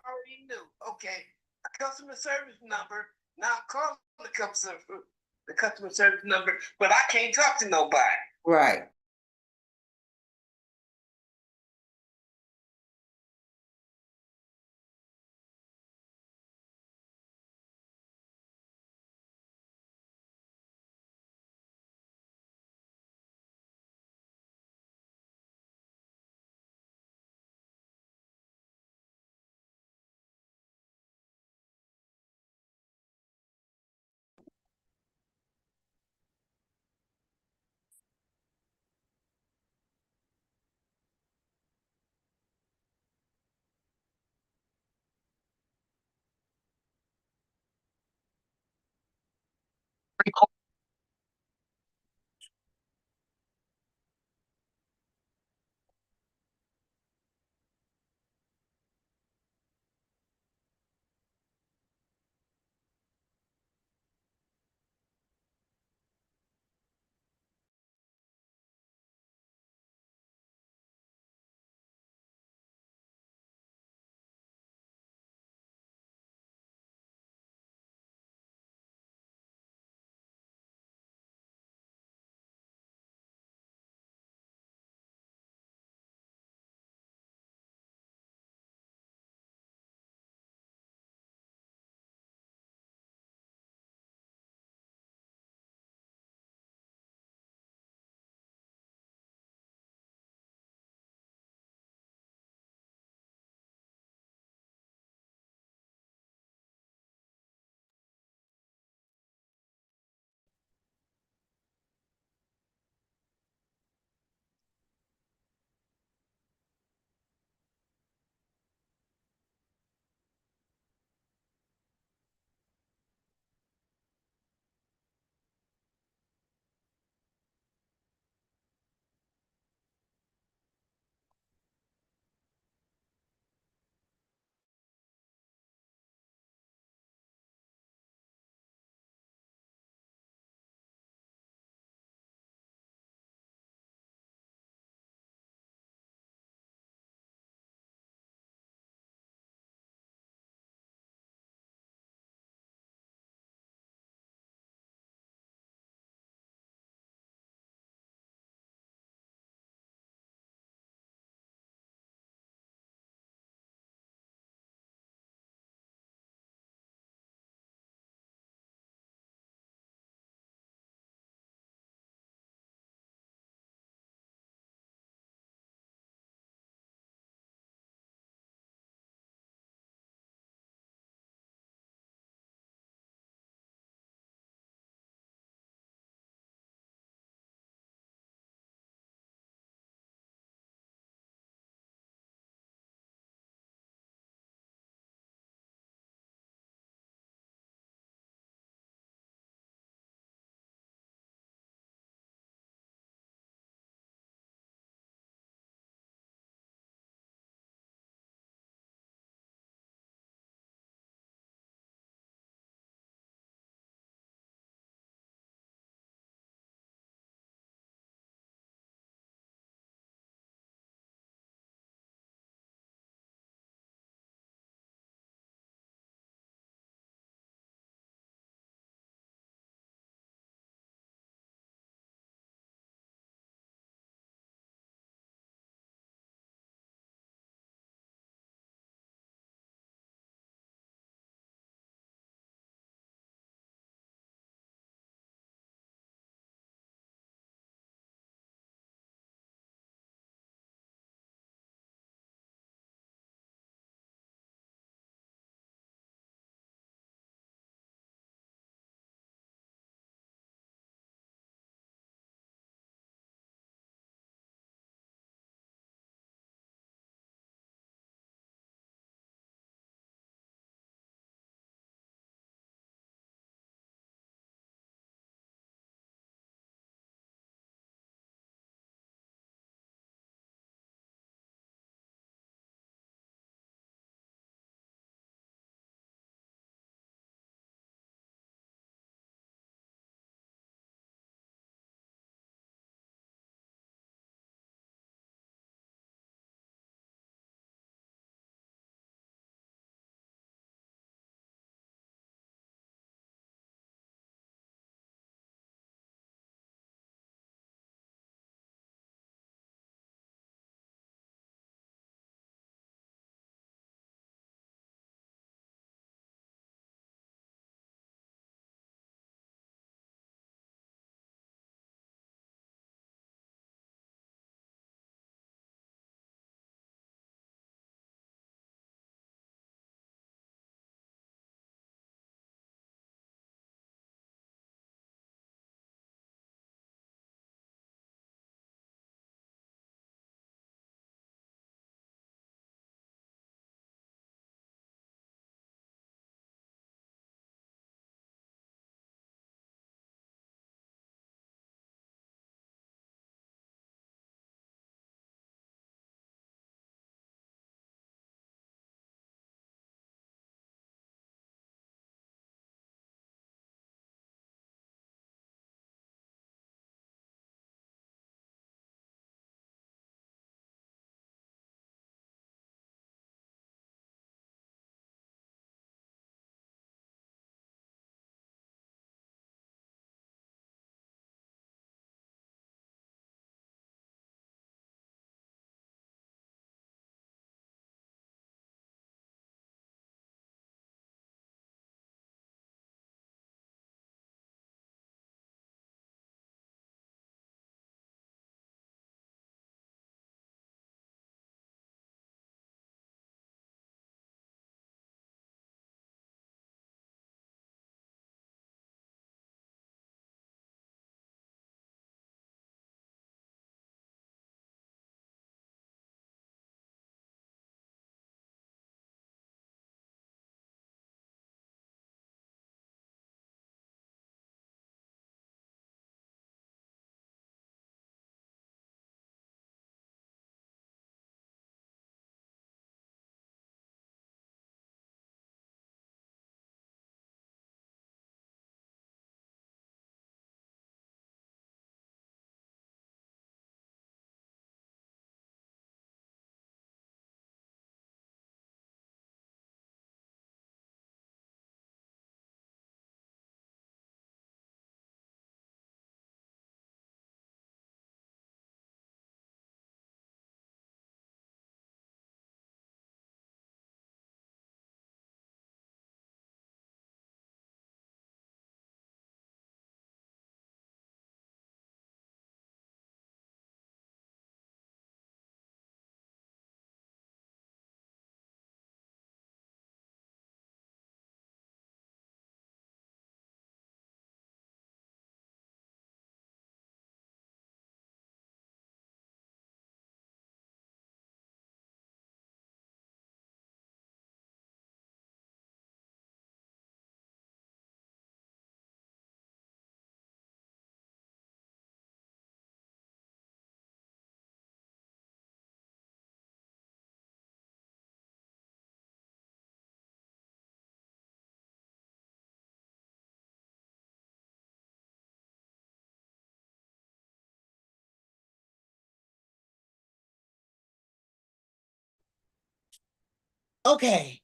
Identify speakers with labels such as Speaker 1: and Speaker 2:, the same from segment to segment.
Speaker 1: already knew. Okay, a customer service number. Now call the customer service number, but I can't talk to nobody.
Speaker 2: Right. Okay.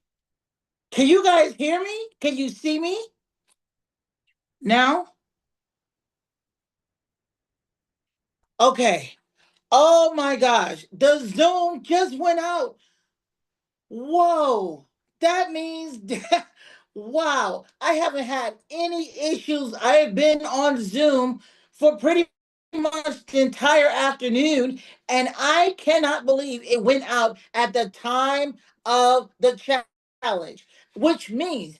Speaker 2: Can you guys hear me? Can you see me now? Okay. Oh my gosh. The Zoom just went out. Whoa. That means wow. I haven't had any issues. I have been on Zoom for pretty much the entire afternoon, and I cannot believe it went out at the time of the challenge, which means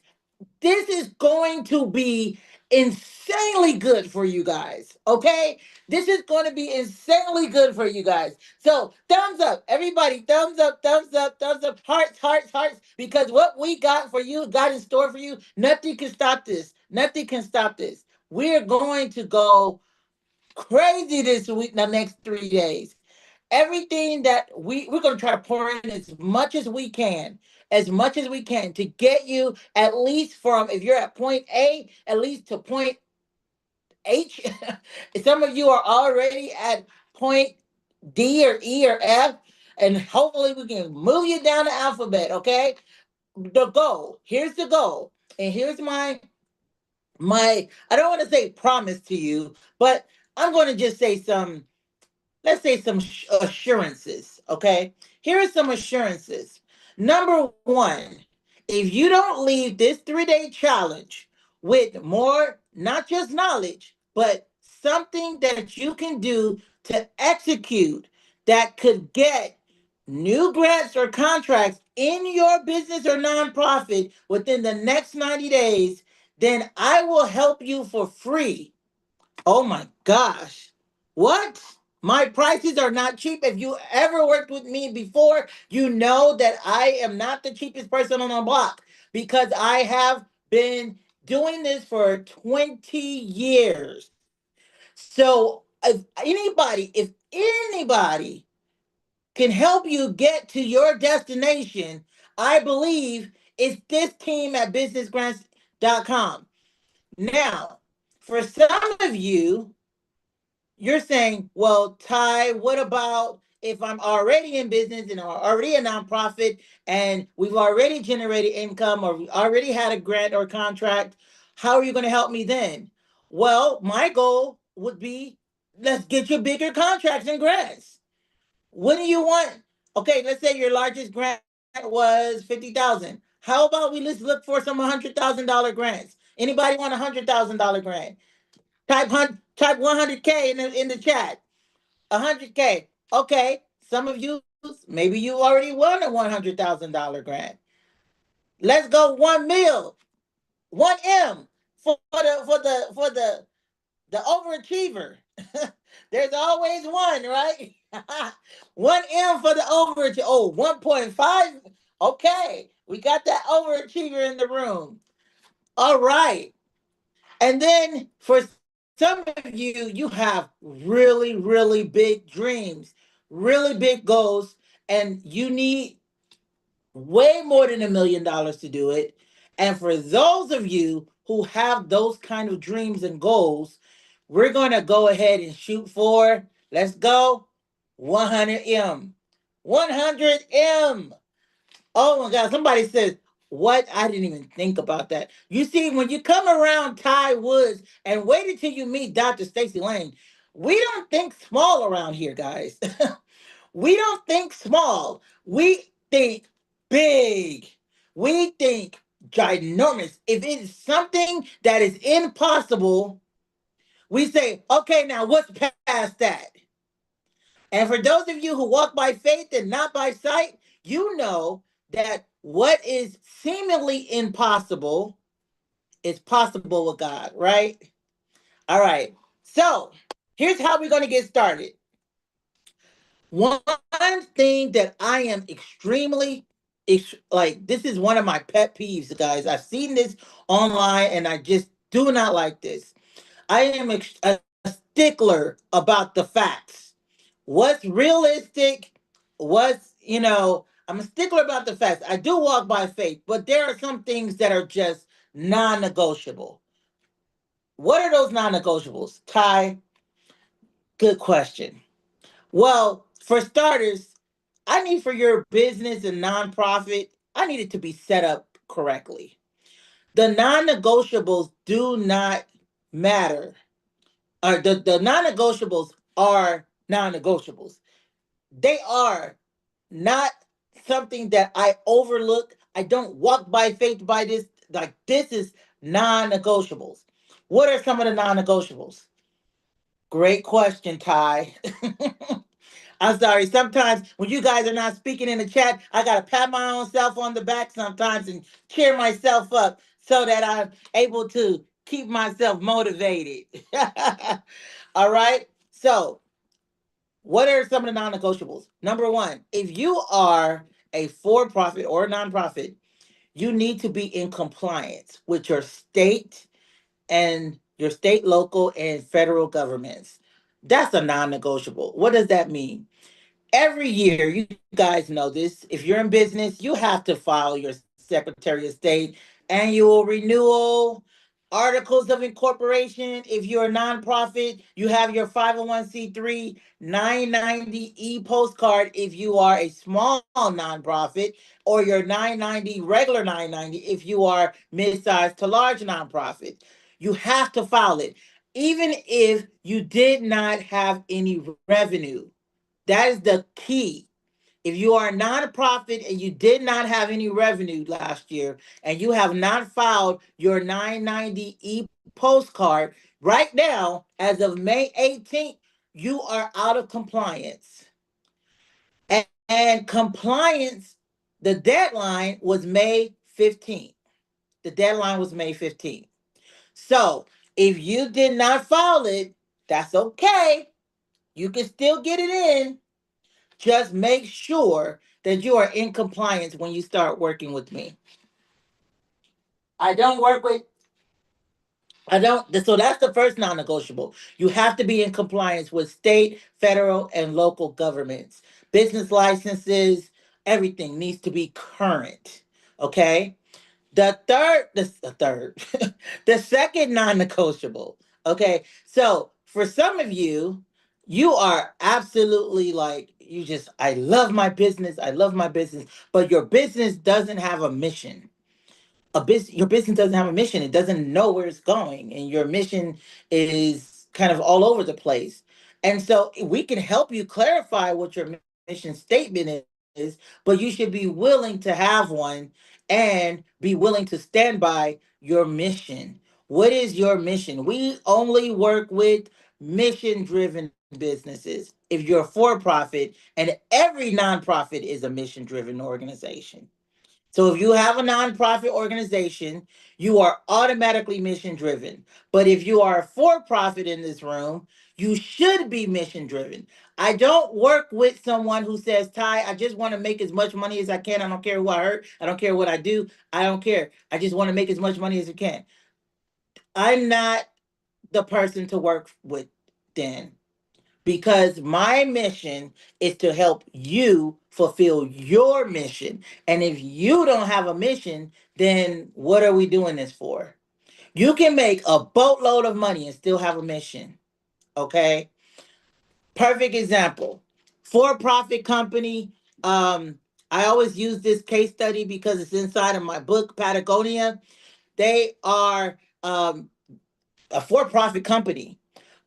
Speaker 2: this is going to be insanely good for you guys. Okay? This is going to be insanely good for you guys. So, thumbs up, everybody. Thumbs up, thumbs up, thumbs up. Hearts, hearts, hearts. Because what we got for you, got in store for you, nothing can stop this. Nothing can stop this. We're going to go crazy this week, the next 3 days. Everything that we're going to try to pour in as much as we can, as much as we can, to get you at least from, if you're at point A, at least to point H. Some of you are already at point D or E or F, and hopefully we can move you down the alphabet. Okay, the goal, here's the goal, and here's my I don't want to say promise to you, but I'm going to just say some, let's say some assurances. Okay, here are some assurances. Number one, if you don't leave this 3 day challenge with more, not just knowledge, but something that you can do to execute that could get new grants or contracts in your business or nonprofit within the next 90 days, then I will help you for free. Oh my gosh. What? My prices are not cheap. If you ever worked with me before, you know that I am not the cheapest person on the block because I have been doing this for 20 years. So if anybody can help you get to your destination, I believe it's this team at businessgrants.com. Now, for some of you, you're saying, well, Ty, what about if I'm already in business and I'm already a nonprofit and we've already generated income or we already had a grant or contract? How are you going to help me then? Well, my goal would be, let's get you bigger contracts and grants. What do you want? Okay, let's say your largest grant was 50,000. How about we let's look for some $100,000 grants? Anybody want $100,000 grant? Type 100K in the chat. 100K. Okay. Some of you, maybe you already won a $100,000 grant. Let's go 1 mil, 1 M for the overachiever. There's always one, right? 1 M for the overachiever. Oh, 1.5. Okay, we got that overachiever in the room. All right. And then for some of you, you have really, really big dreams, really big goals, and you need way more than $1 million to do it. And for those of you who have those kind of dreams and goals, we're going to go ahead and shoot for, let's go, 100M. 100M. Oh my God, somebody says, what? I didn't even think about that. You see, when you come around Ty Woods and wait until you meet Dr. Stacy Lane, we don't think small around here, guys. We don't think small. We think big. We think ginormous. If it's something that is impossible, we say, okay, now what's past that? And for those of you who walk by faith and not by sight, you know that what is seemingly impossible is possible with God, right? All right. So here's how we're going to get started. One thing that I am extremely, like, this is one of my pet peeves, guys. I've seen this online and I just do not like this. I am a stickler about the facts. What's realistic? I'm a stickler about the facts. I do walk by faith, but there are some things that are just non negotiable. What are those non negotiables? Ty, good question. Well, for starters, I need for your business and nonprofit. I need it to be set up correctly. The non-negotiables do not matter. Or the non-negotiables are non-negotiables. They are not something that I overlook. I don't walk by faith by this. Like, this is non-negotiables. What are some of the non-negotiables? Great question, Ty. I'm sorry. Sometimes when you guys are not speaking in the chat, I gotta pat my own self on the back sometimes and cheer myself up so that I'm able to keep myself motivated. All right. So, what are some of the non-negotiables? Number one, if you are a for-profit or a nonprofit, you need to be in compliance with your state, local, and federal governments. That's a non-negotiable. What does that mean? Every year, you guys know this, if you're in business, you have to file your Secretary of State annual renewal, articles of incorporation. If you're a nonprofit, you have your 501c3 990E postcard if you are a small nonprofit, or your 990 regular 990 if you are mid-sized to large nonprofit. You have to file it, even if you did not have any revenue. That is the key. If you are a nonprofit and you did not have any revenue last year and you have not filed your 990E postcard, right now, as of May 18th, you are out of compliance. And compliance, the deadline was May 15th. The deadline was May 15th. So if you did not file it, that's okay. You can still get it in. Just make sure that you are in compliance when you start working with me. I don't work with, I don't, so that's the first non negotiable. You have to be in compliance with state, federal, and local governments. Business licenses, everything needs to be current. Okay? The third, the second non-negotiable. Okay, so for some of you, you are absolutely like, you just, I love my business, I love my business, but your business doesn't have a mission. Your business doesn't have a mission. It doesn't know where it's going, and your mission is kind of all over the place. And so we can help you clarify what your mission statement is, but you should be willing to have one and be willing to stand by your mission. What is your mission? We only work with mission driven businesses. If you're for profit, and every nonprofit is a mission driven organization. So if you have a nonprofit organization, you are automatically mission driven. But if you are a for profit in this room, you should be mission driven. I don't work with someone who says, Ty, I just want to make as much money as I can. I don't care who I hurt. I don't care what I do. I don't care. I just want to make as much money as I can. I'm not the person to work with then, because my mission is to help you fulfill your mission. And if you don't have a mission, then what are we doing this for? You can make a boatload of money and still have a mission. Okay? Perfect example. For profit company. I always use this case study because it's inside of my book, Patagonia. They are a for profit company,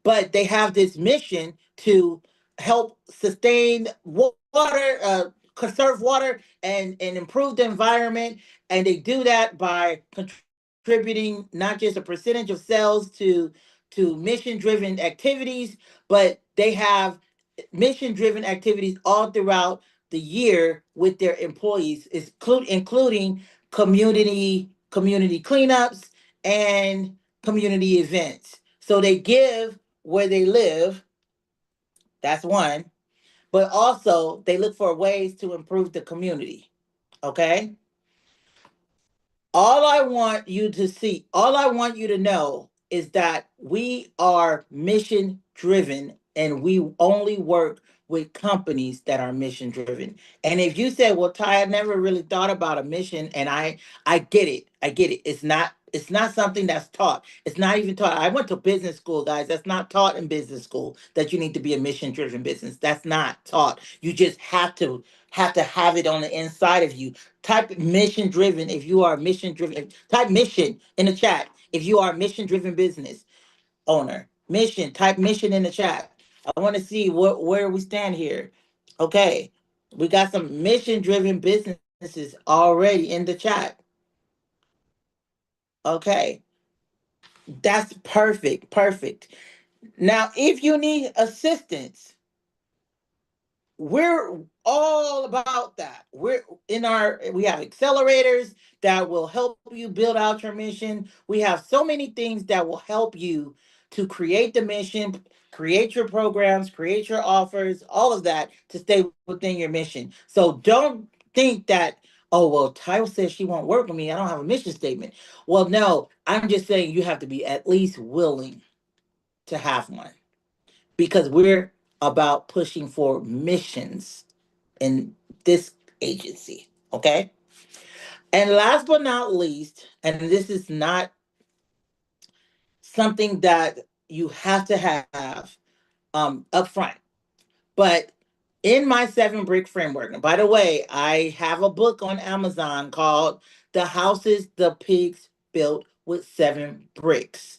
Speaker 2: but they have this mission to help sustain water, conserve water, and improve the environment. And they do that by contributing not just a percentage of sales to mission driven activities, but they have mission driven activities all throughout the year with their employees, including community cleanups and community events. So they give where they live. That's one. But also they look for ways to improve the community. Okay? All I want you to know is that we are mission driven, and we only work with companies that are mission driven. And if you say, well, Ty, I never really thought about a mission, and I get it. I get it. It's not something that's taught. It's not even taught. I went to business school, guys. That's not taught in business school that you need to be a mission driven business. That's not taught. You just have it on the inside of you. Type mission driven if you are mission driven. Type mission in the chat if you are a mission driven business owner. Mission, type mission in the chat. I want to see where we stand here. Okay. We got some mission driven businesses already in the chat. Okay. That's perfect. Perfect. Now, if you need assistance, we're all about that. We have accelerators that will help you build out your mission. We have so many things that will help you to create the mission, create your programs, create your offers, all of that to stay within your mission. So don't think that, oh, well, Tyler says she won't work with me. I don't have a mission statement. Well, no, I'm just saying you have to be at least willing to have one because we're about pushing for missions in this agency. Okay. And last but not least, and this is not something that you have to have up front, but in my 7 brick framework, and by the way, I have a book on Amazon called The Houses the Pigs Built with 7 Bricks.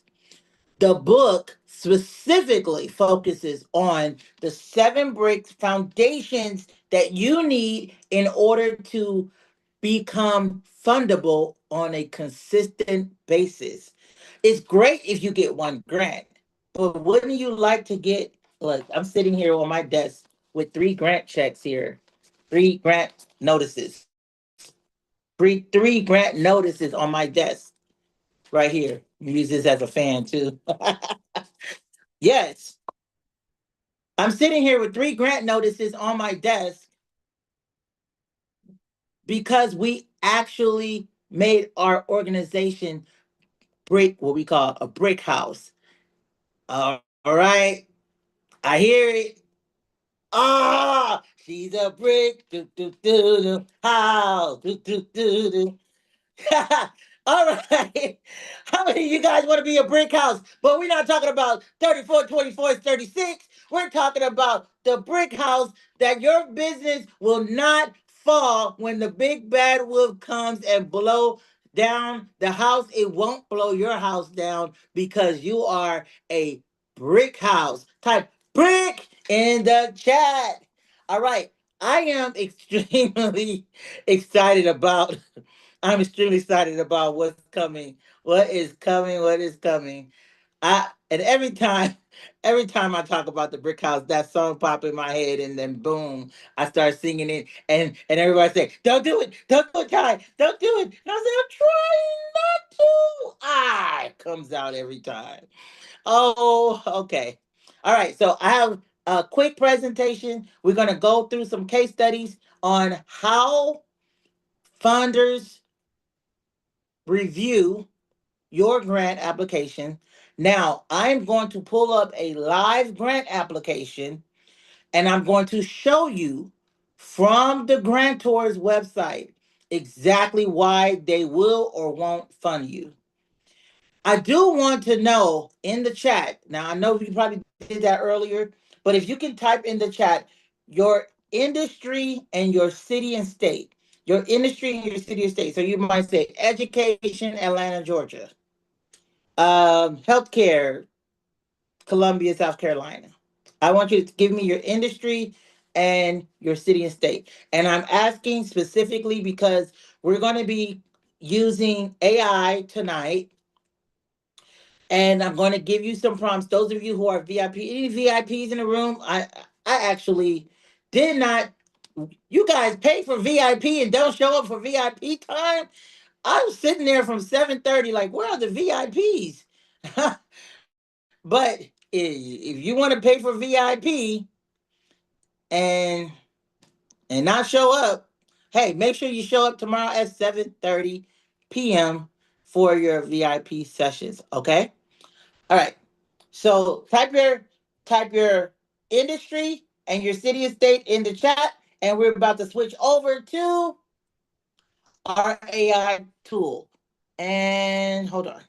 Speaker 2: The book specifically focuses on the 7 bricks foundations that you need in order to become fundable on a consistent basis. It's great if you get one grant, but wouldn't you like to get, look, I'm sitting here on my desk with 3 grant checks here, 3 grant notices, three grant notices on my desk right here. Use this as a fan too. Yes, I'm sitting here with 3 grant notices on my desk because we actually made our organization brick, what we call a brick house. All right, I hear it. Ah, she's a brick, do do do do, house, do do do do. All right. How many of you guys want to be a brick house? But we're not talking about 34, 24, 36. We're talking about the brick house that your business will not fall when the big bad wolf comes and blow down the house. It won't blow your house down because you are a brick house. Type brick in the chat. All right. I am extremely excited about I'm extremely excited about what's coming. What is coming? What is coming? And every time I talk about the brick house, that song pop in my head, and then boom, I start singing it, and everybody say, "Don't do it, don't do it, Ty, don't do it." And I say, "I'm trying not to." It comes out every time. Oh, okay. All right. So I have a quick presentation. We're gonna go through some case studies on how funders review your grant application. Now, I'm going to pull up a live grant application and I'm going to show you from the grantor's website exactly why they will or won't fund you. I do want to know in the chat. Now, I know you probably did that earlier, but if you can type in the chat your industry and your city and state, your industry and your city and state. So you might say education, Atlanta, Georgia, healthcare, Columbia, South Carolina. I want you to give me your industry and your city and state. And I'm asking specifically because we're going to be using AI tonight, and I'm going to give you some prompts. Those of you who are VIP, any VIPs in the room, I actually did not. You guys pay for VIP and don't show up for VIP time. I was sitting there from 7:30, like, where are the VIPs? But if you want to pay for VIP and not show up, hey, make sure you show up tomorrow at 7:30 p.m. for your VIP sessions. Okay. All right. So type your industry and your city and state in the chat, and we're about to switch over to our AI tool. And hold on.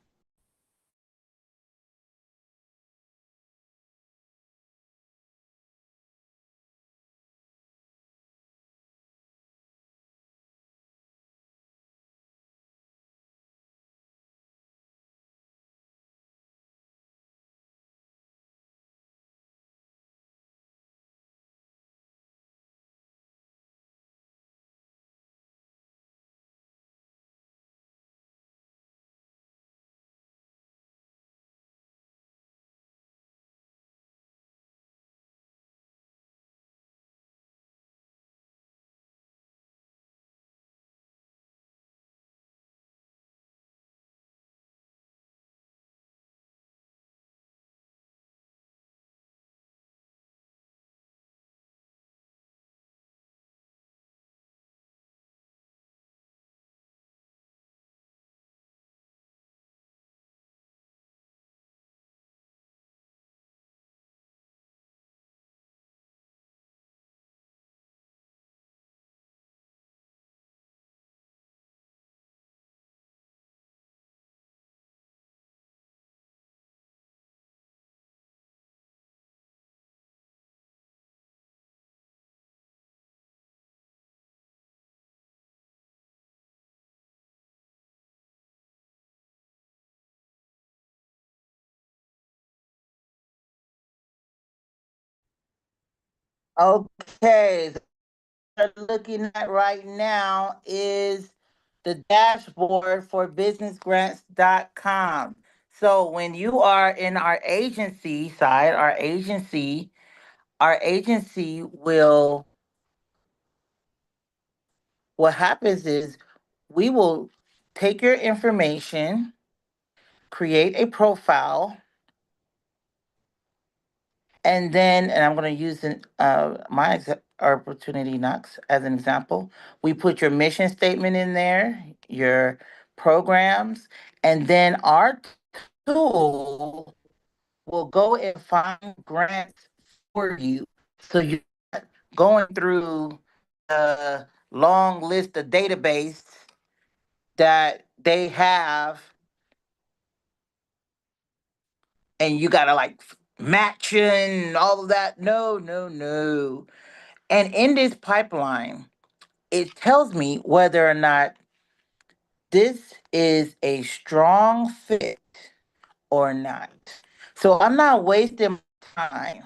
Speaker 2: Okay, we're looking at right now is the dashboard for businessgrants.com. So when you are in our agency side, our agency will, what happens is we will take your information, create a profile, and I'm going to use opportunity Knox as an example. We put your mission statement in there, your programs, and then our tool will go and find grants for you. So you're not going through a long list of database that they have, and you gotta like match and all of that. No, no, no. And in this pipeline, it tells me whether or not this is a strong fit or not. So I'm not wasting time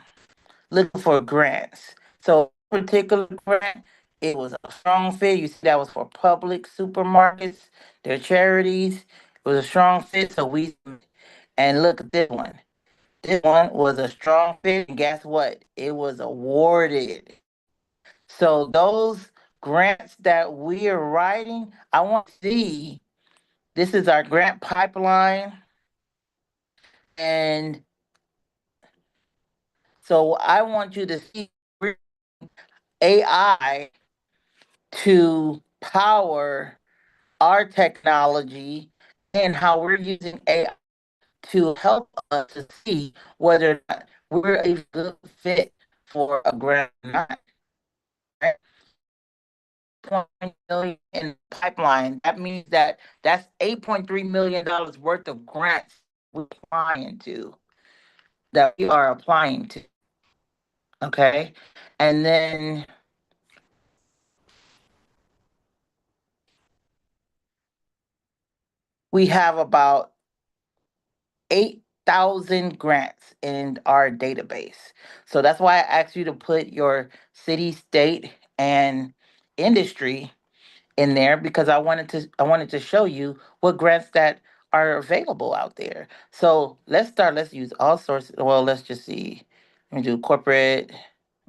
Speaker 2: looking for grants. So particular grant, it was a strong fit. You see, that was for public supermarkets, their charities. It was a strong fit. And look at this one. This one was a strong fit, and guess what? It was awarded. So those grants that we are writing, I want to see. This is our grant pipeline, and so I want you to see AI to power our technology and how we're using AI to help us to see whether or not we're a good fit for a grant or not. Right? 20 million in pipeline. That means that's $8.3 million worth of grants we're applying to that we are applying to. Okay. And then we have about 8,000 grants in our database. So that's why I asked you to put your city, state, and industry in there because I wanted to show you what grants that are available out there. So let's start. Let's use all sources. Well, let's just see. Let me do corporate.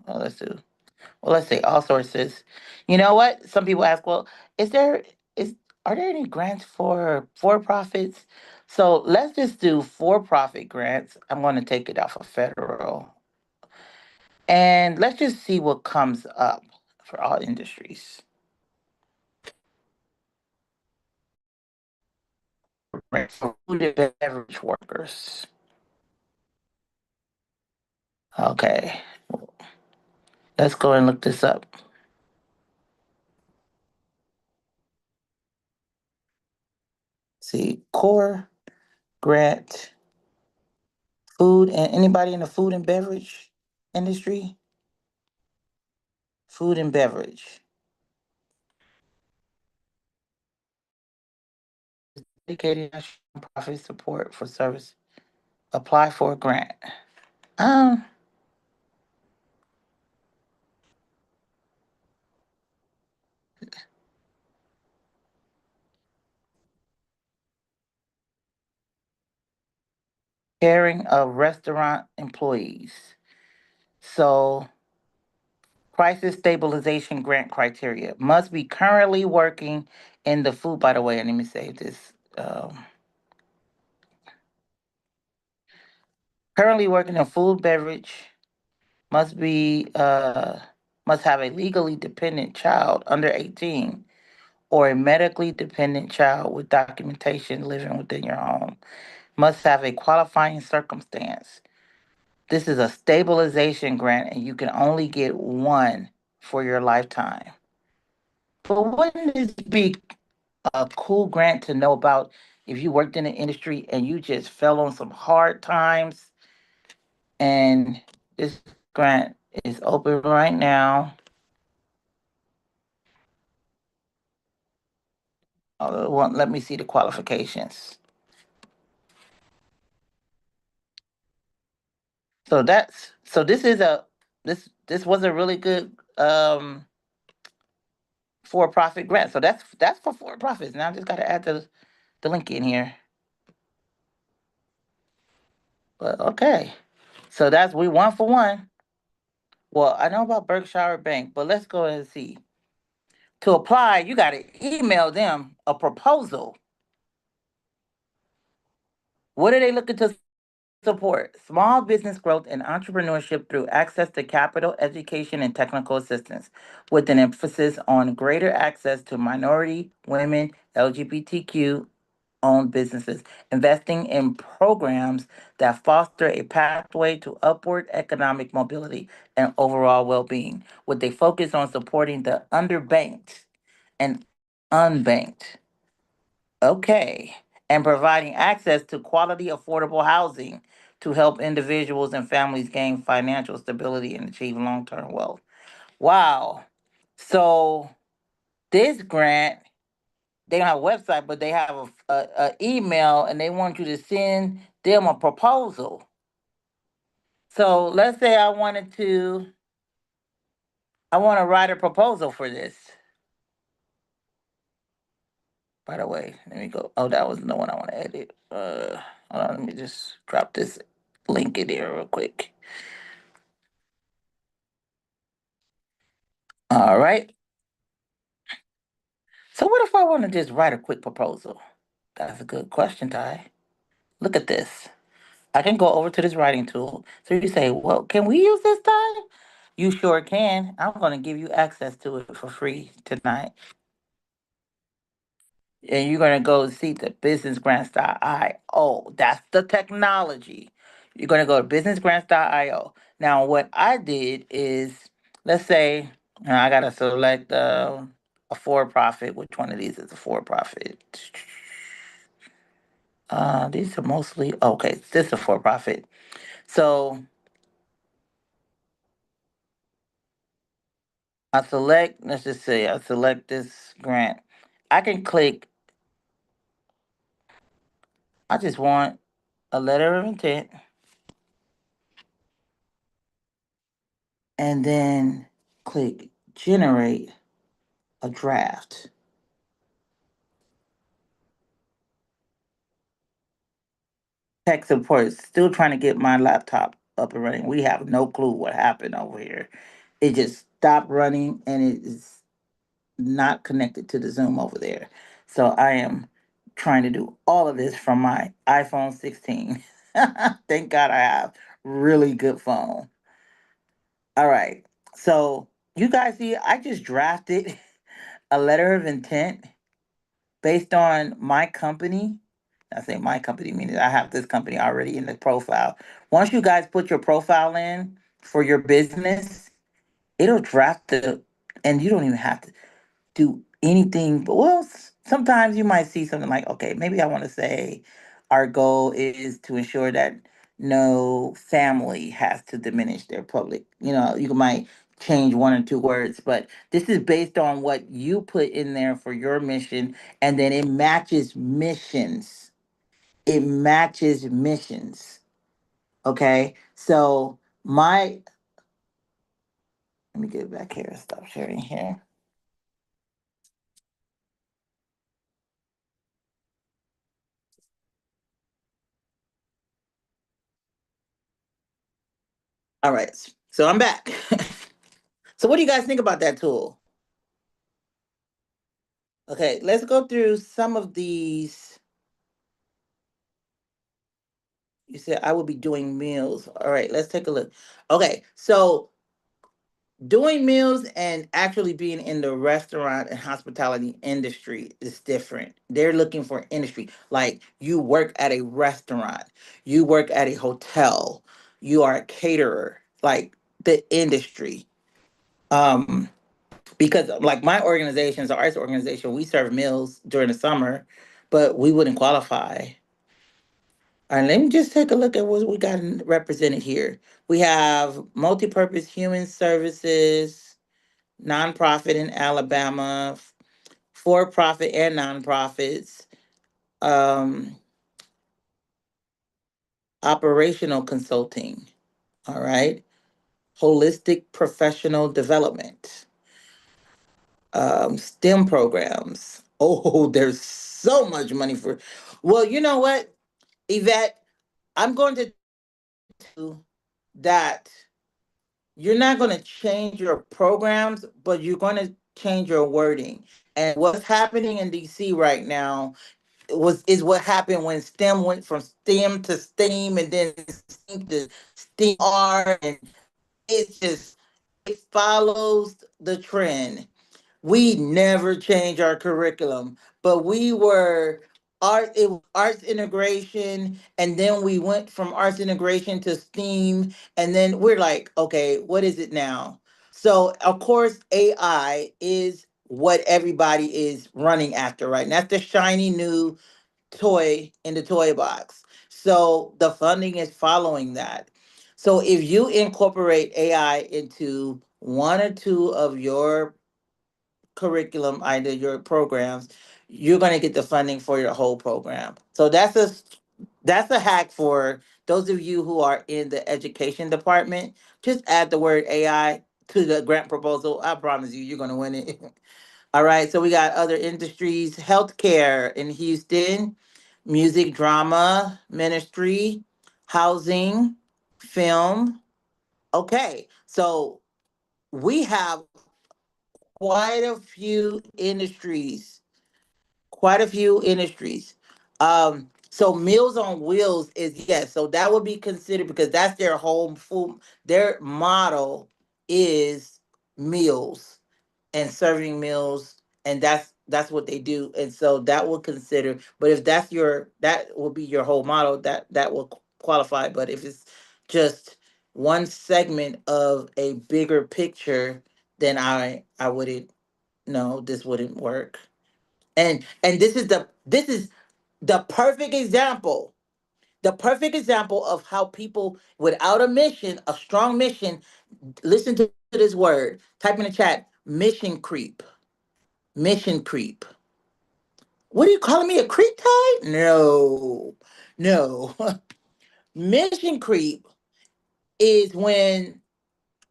Speaker 2: Well, let's say all sources. You know what? Some people ask, well, is are there any grants for profits? So let's just do for profit grants. I'm going to take it off of federal, and let's just see what comes up for all industries. Right, for food and beverage workers. Okay, let's go and look this up. see, core grant, food, and anybody in the food and beverage industry? Food and beverage. Dedicated nonprofit support for service. Apply for a grant. Um, Caring of restaurant employees. So, crisis stabilization grant criteria must be currently working in the food. By the way, let me save this. Currently working in food, beverage, must be must have a legally dependent child under 18 or a medically dependent child with documentation living within your home. Must have a qualifying circumstance. This is a stabilization grant and you can only get one for your lifetime. But wouldn't this be a cool grant to know about if you worked in the industry and you just fell on some hard times? And this grant is open right now. Let me see the qualifications. So this is a this was a really good for profit grant. So that's for profits. Now I just gotta add the link in here. But okay. So that's we one for one. Well, I know about Berkshire Bank, but let's go and see. To apply, you gotta email them a proposal. What are they looking to support? Small business growth and entrepreneurship through access to capital, education, and technical assistance, with an emphasis on greater access to minority, women, LGBTQ owned businesses, investing in programs that foster a pathway to upward economic mobility and overall well being, with a focus on supporting the underbanked and unbanked. Okay. And providing access to quality, affordable housing to help individuals and families gain financial stability and achieve long term wealth. Wow. So, this grant, they don't have a website, but they have a email and they want you to send them a proposal. So, let's say I want to write a proposal for this. By the way, let me go. Oh, that was the one I want to edit. Hold on, let me just drop this link in here real quick. All right. So what if I want to just write a quick proposal? That's a good question, Ty. Look at this. I can go over to this writing tool. So you say, well, can we use this, Ty? You sure can. I'm going to give you access to it for free tonight. And you're going to go see the businessgrants.io. That's the technology. You're going to go to businessgrants.io. Now, what I did is, let's say I got to select a for profit. Which one of these is a for profit? These are mostly, okay, this is a for profit. So let's just say I select this grant. I can click, I just want a letter of intent and then click generate a draft. Tech support, still trying to get my laptop up and running. We have no clue what happened over here. It just stopped running and it is not connected to the Zoom over there. So I am trying to do all of this from my iPhone 16. Thank God I have really good phone. All right. So you guys see, I just drafted a letter of intent based on my company. I say my company, meaning I have this company already in the profile. Once you guys put your profile in for your business, it'll draft and you don't even have to do anything. But well, sometimes you might see something like, okay, maybe I want to say our goal is to ensure that no family has to diminish their public. You might change one or two words, but this is based on what you put in there for your mission, and then it matches missions. It matches missions. Okay. So let me get back here and stop sharing here. All right. So I'm back. So what do you guys think about that tool? Okay, let's go through some of these. You said I will be doing meals. All right, let's take a look. Okay, so doing meals and actually being in the restaurant and hospitality industry is different. They're looking for industry. Like you work at a restaurant, you work at a hotel, you are a caterer, like the industry. Um, because like my organization is an arts organization, we serve meals during the summer, but we wouldn't qualify. All right, let me just take a look at what we got represented here. We have multi-purpose human services, nonprofit in Alabama, for-profit and nonprofits, um, operational consulting, all right, holistic professional development, STEM programs. Oh, there's so much money for. Well, you know what, Yvette, I'm going to do that. You're not going to change your programs, but you're going to change your wording. And what's happening in DC right now is what happened when STEM went from STEM to STEAM, and then STEAM to STEAM R, and it follows the trend. We never change our curriculum, but we were arts integration, and then we went from arts integration to STEAM, and then we're like, okay, what is it now? So of course AI is what everybody is running after right now. That's the shiny new toy in the toy box. So the funding is following that. So if you incorporate AI into one or two of your curriculum, either your programs, you're going to get the funding for your whole program. So that's a hack for those of you who are in the education department. Just add the word AI to the grant proposal. I promise you, you're going to win it. All right. So we got other industries, healthcare in Houston, music, drama, ministry, housing, film. Okay. So we have quite a few industries, quite a few industries. So Meals on Wheels is, yes, so that would be considered because that's their home food. Their model is meals and serving meals, and that's what they do, and so that will consider. But if that will be your whole model, that will qualify. But if it's just one segment of a bigger picture, then I wouldn't. No, this wouldn't work. And this is the perfect example, the perfect example of how people without a mission, a strong mission. Listen to this word. Type in the chat. Mission creep. Mission creep. What are you calling me, a creep type? No, no. Mission creep is when,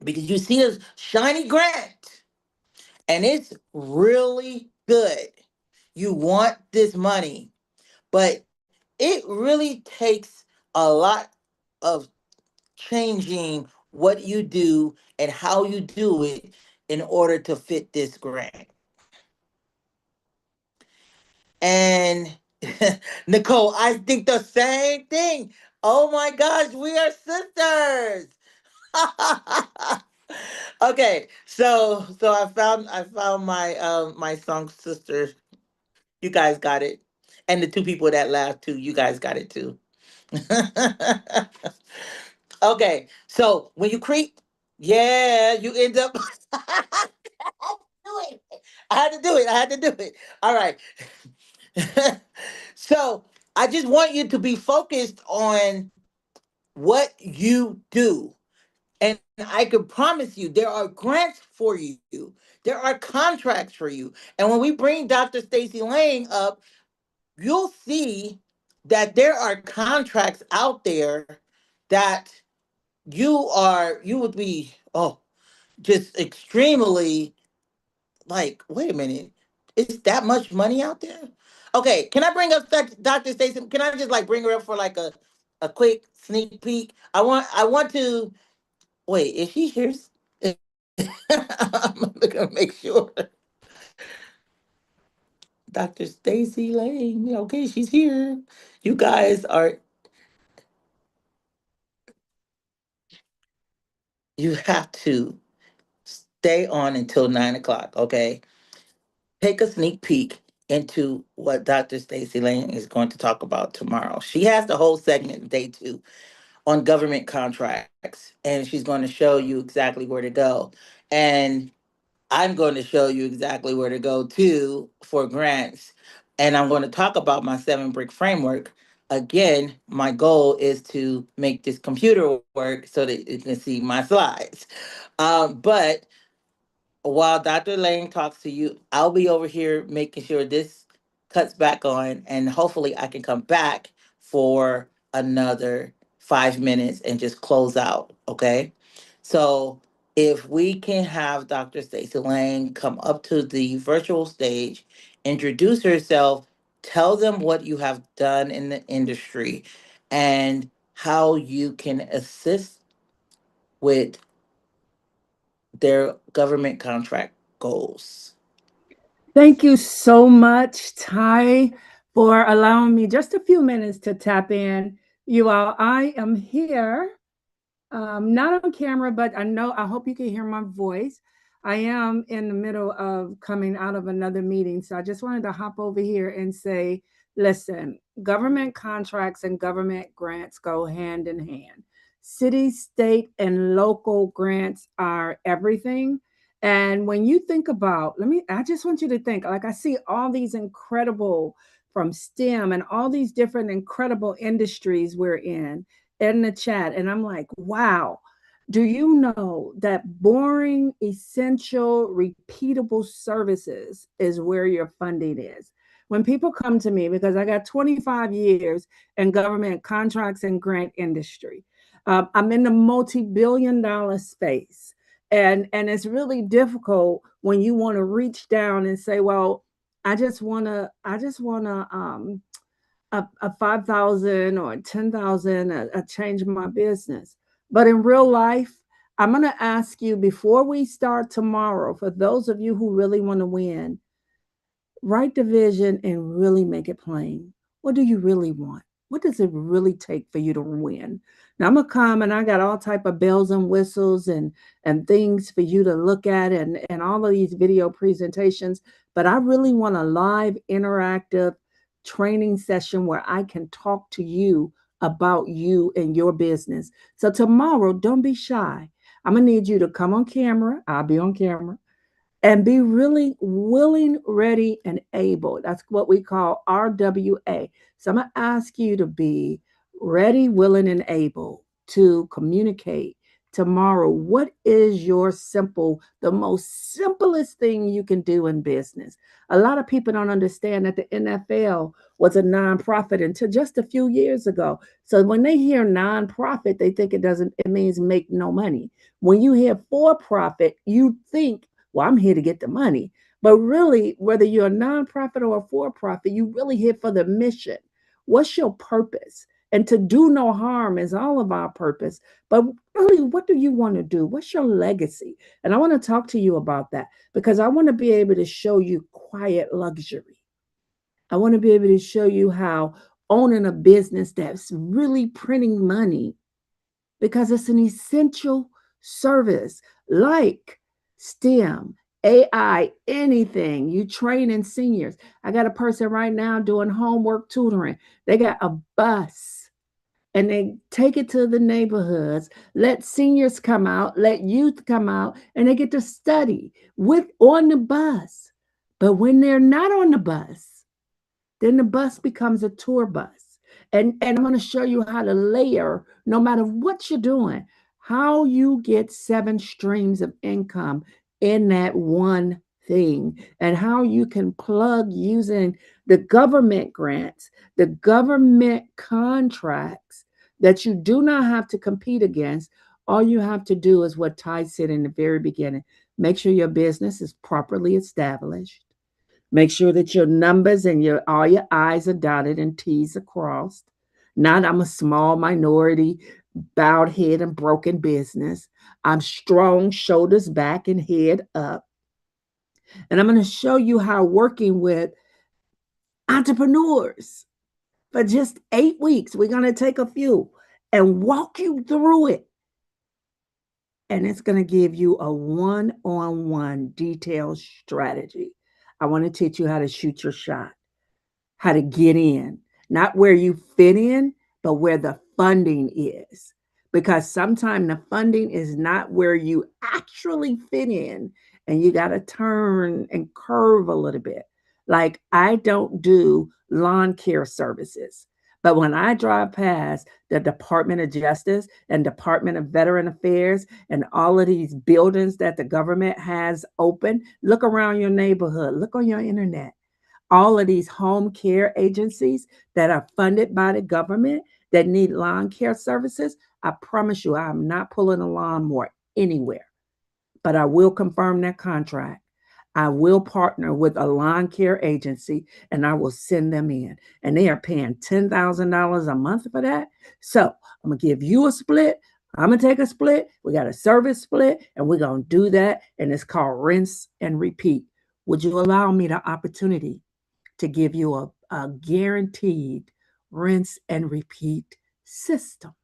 Speaker 2: because you see this shiny grant and it's really good. You want this money, but it really takes a lot of changing what you do and how you do it in order to fit this grant. And Nicole, I think the same thing. Oh my gosh, we are sisters. Okay, so I found my song sister. You guys got it. And the two people that laughed too, you guys got it too. Okay, so when you creep, yeah, you end up. I knew it. I had to do it. I had to do it. All right. So I just want you to be focused on what you do. And I can promise you, there are grants for you. There are contracts for you. And when we bring Dr. Stacy Lang up, you'll see that there are contracts out there that you would be, just extremely like, wait a minute, is that much money out there? Okay, can I bring up Dr. Stacy? Can I just like bring her up for like a quick sneak peek? I want to wait, is she here? I'm gonna make sure. Dr. Stacy Lane. Okay, she's here. You guys are you have to stay on until 9 o'clock, okay? Take a sneak peek into what Dr. Stacy Lane is going to talk about tomorrow. She has the whole segment day two on government contracts, and she's going to show you exactly where to go. And I'm going to show you exactly where to go to for grants. And I'm going to talk about my 7 brick framework. Again, my goal is to make this computer work so that you can see my slides. But while Dr. Lang talks to you, I'll be over here making sure this cuts back on, and hopefully I can come back for another 5 minutes and just close out. Okay. So if we can have Dr. Stacey Lang come up to the virtual stage, introduce herself, tell them what you have done in the industry and how you can assist with their government contract goals.
Speaker 3: Thank you so much, Ty, for allowing me just a few minutes to tap in. You all, I am here, not on camera, but I hope you can hear my voice. I am in the middle of coming out of another meeting. So I just wanted to hop over here and say, listen, government contracts and government grants go hand in hand. City, state, and local grants are everything. And when you think about, I just want you to think, like I see all these incredible from STEM and all these different incredible industries we're in the chat. And I'm like, wow, do you know that boring, essential, repeatable services is where your funding is? When people come to me, because I got 25 years in government contracts and grant industry, I'm in the multi-billion-dollar space. And it's really difficult when you want to reach down and say, well, I just want to a 5,000 or 10,000 a change my business. But in real life, I'm going to ask you before we start tomorrow, for those of you who really want to win, write the vision and really make it plain. What do you really want? What does it really take for you to win? Now I'm gonna come and I got all type of bells and whistles and things for you to look at and all of these video presentations, but I really want a live interactive training session where I can talk to you about you and your business. So tomorrow, don't be shy. I'm gonna need you to come on camera. I'll be on camera and be really willing, ready, and able. That's what we call RWA. So I'm going to ask you to be ready, willing, and able to communicate tomorrow. What is the most simplest thing you can do in business? A lot of people don't understand that the NFL was a nonprofit until just a few years ago. So when they hear nonprofit, they think it means make no money. When you hear for profit, you think, well, I'm here to get the money. But really, whether you're a nonprofit or a for-profit, you really here for the mission. What's your purpose? And to do no harm is all of our purpose. But really, what do you want to do? What's your legacy? And I want to talk to you about that because I want to be able to show you quiet luxury. I want to be able to show you how owning a business that's really printing money, because it's an essential service like STEM, AI, anything. You train in seniors. I got a person right now doing homework tutoring. They got a bus and they take it to the neighborhoods, let seniors come out, let youth come out, and they get to study on the bus. But when they're not on the bus, then the bus becomes a tour bus. And I'm going to show you how to layer, no matter what you're doing, how you get 7 streams of income in that one thing, and how you can plug using the government grants, the government contracts that you do not have to compete against. All you have to do is what Ty said in the very beginning: make sure your business is properly established. Make sure that your numbers and all your I's are dotted and T's are crossed. Not I'm a small minority, bowed head and broken business. I'm strong, shoulders back and head up. And I'm going to show you how working with entrepreneurs for just 8 weeks, we're going to take a few and walk you through it. And it's going to give you a one-on-one detailed strategy. I want to teach you how to shoot your shot, how to get in, not where you fit in, but where the funding is. Because sometimes the funding is not where you actually fit in, and you got to turn and curve a little bit. Like, I don't do lawn care services, but when I drive past the Department of Justice and Department of Veteran Affairs and all of these buildings that the government has open, look around your neighborhood, look on your internet. All of these home care agencies that are funded by the government that need lawn care services, I promise you, I'm not pulling a lawnmower anywhere, but I will confirm that contract. I will partner with a lawn care agency and I will send them in. And they are paying $10,000 a month for that. So I'm going to give you a split. I'm going to take a split. We got a service split and we're going to do that. And it's called rinse and repeat. Would you allow me the opportunity to give you a guaranteed rinse and repeat system?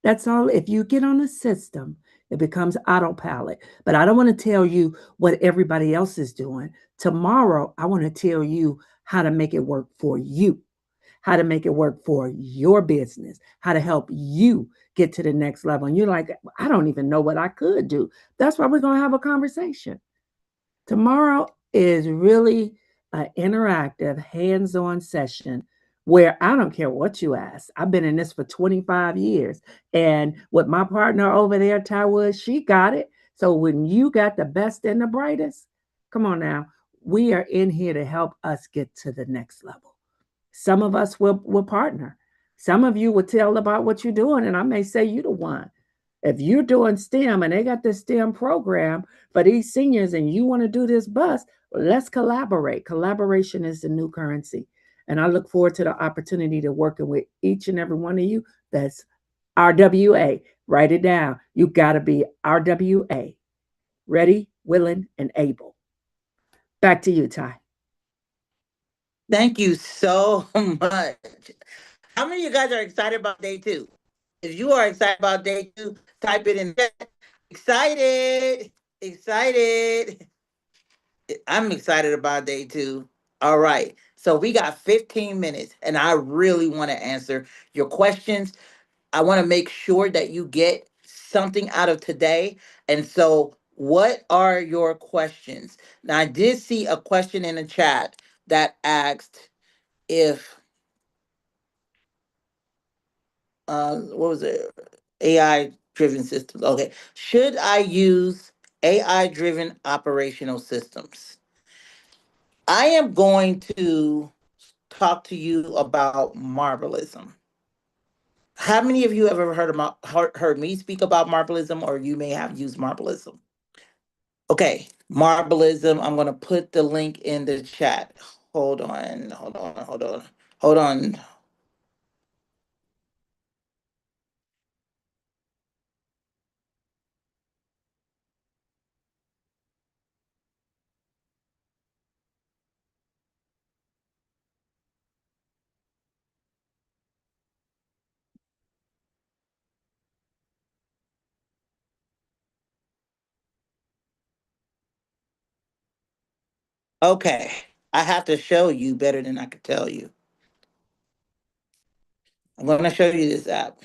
Speaker 3: That's all. If you get on the system, it becomes autopilot. But I don't want to tell you what everybody else is doing. Tomorrow, I want to tell you how to make it work for you, how to make it work for your business, how to help you get to the next level. And you're like, I don't even know what I could do. That's why we're going to have a conversation. Tomorrow is really an interactive, hands-on session where I don't care what you ask. I've been in this for 25 years. And with my partner over there, Tywood, she got it. So when you got the best and the brightest, come on now, we are in here to help us get to the next level. Some of us will partner. Some of you will tell about what you're doing, and I may say you the one. If you're doing STEM and they got this STEM program for these seniors and you want to do this bus, let's collaborate. Collaboration is the new currency. And I look forward to the opportunity to working with each and every one of you. That's RWA. Write it down. You got to be RWA. Ready, willing, and able. Back to you, Ty.
Speaker 2: Thank you so much. How many of you guys are excited about day 2? If you are excited about day 2, type it in chat. Excited. Excited. I'm excited about day 2. All right. So we got 15 minutes and I really want to answer your questions. I want to make sure that you get something out of today. And so what are your questions? Now I did see a question in the chat that asked if what was it? AI driven systems. Okay. Should I use AI driven operational systems? I am going to talk to you about Marvelism. How many of you have ever heard me speak about Marvelism, or you may have used Marvelism? Okay, Marvelism. I'm going to put the link in the chat. Hold on. Okay, I have to show you better than I could tell you. I'm going to show you this app.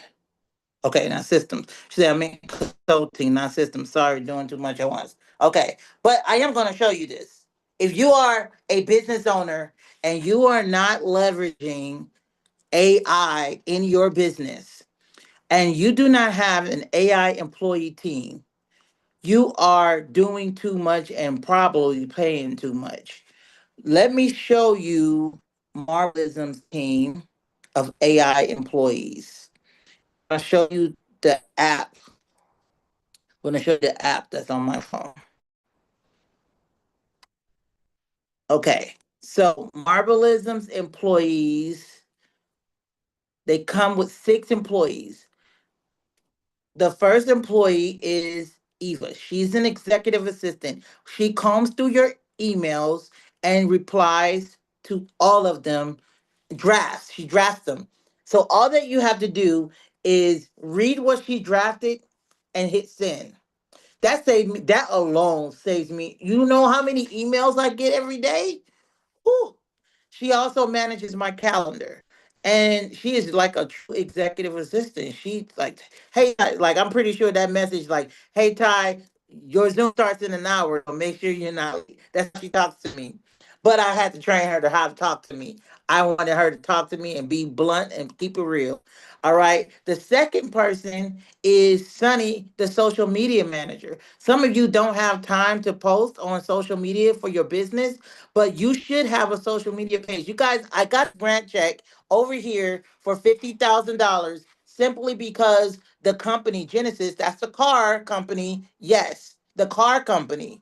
Speaker 2: Okay, now systems. She said, I mean consulting, not systems. Sorry, doing too much at once. Okay, but I am going to show you this. If you are a business owner and you are not leveraging AI in your business and you do not have an AI employee team, you are doing too much and probably paying too much. Let me show you Marvelism's team of AI employees. I'll show you the app. I'm going to show you the app that's on my phone. Okay, so Marvelism's employees, they come with 6 employees. The first employee is Eva. She's an executive assistant. She combs through your emails and replies to all of them, drafts. She drafts them. So all that you have to do is read what she drafted and hit send. That saved me, that alone saves me. You know how many emails I get every day? Whew. She also manages my calendar. And she is like a true executive assistant. She's like, hey, like I'm pretty sure that message, like, hey Ty, your Zoom starts in an hour, so make sure you're not late. That's how she talks to me. But I had to train her to how to talk to me. I wanted her to talk to me and be blunt and keep it real. All right. The second person is Sunny, the social media manager. Some of you don't have time to post on social media for your business, but you should have a social media page. You guys, I got a grant check over here for $50,000 simply because the company, Genesis, that's the car company. Yes, the car company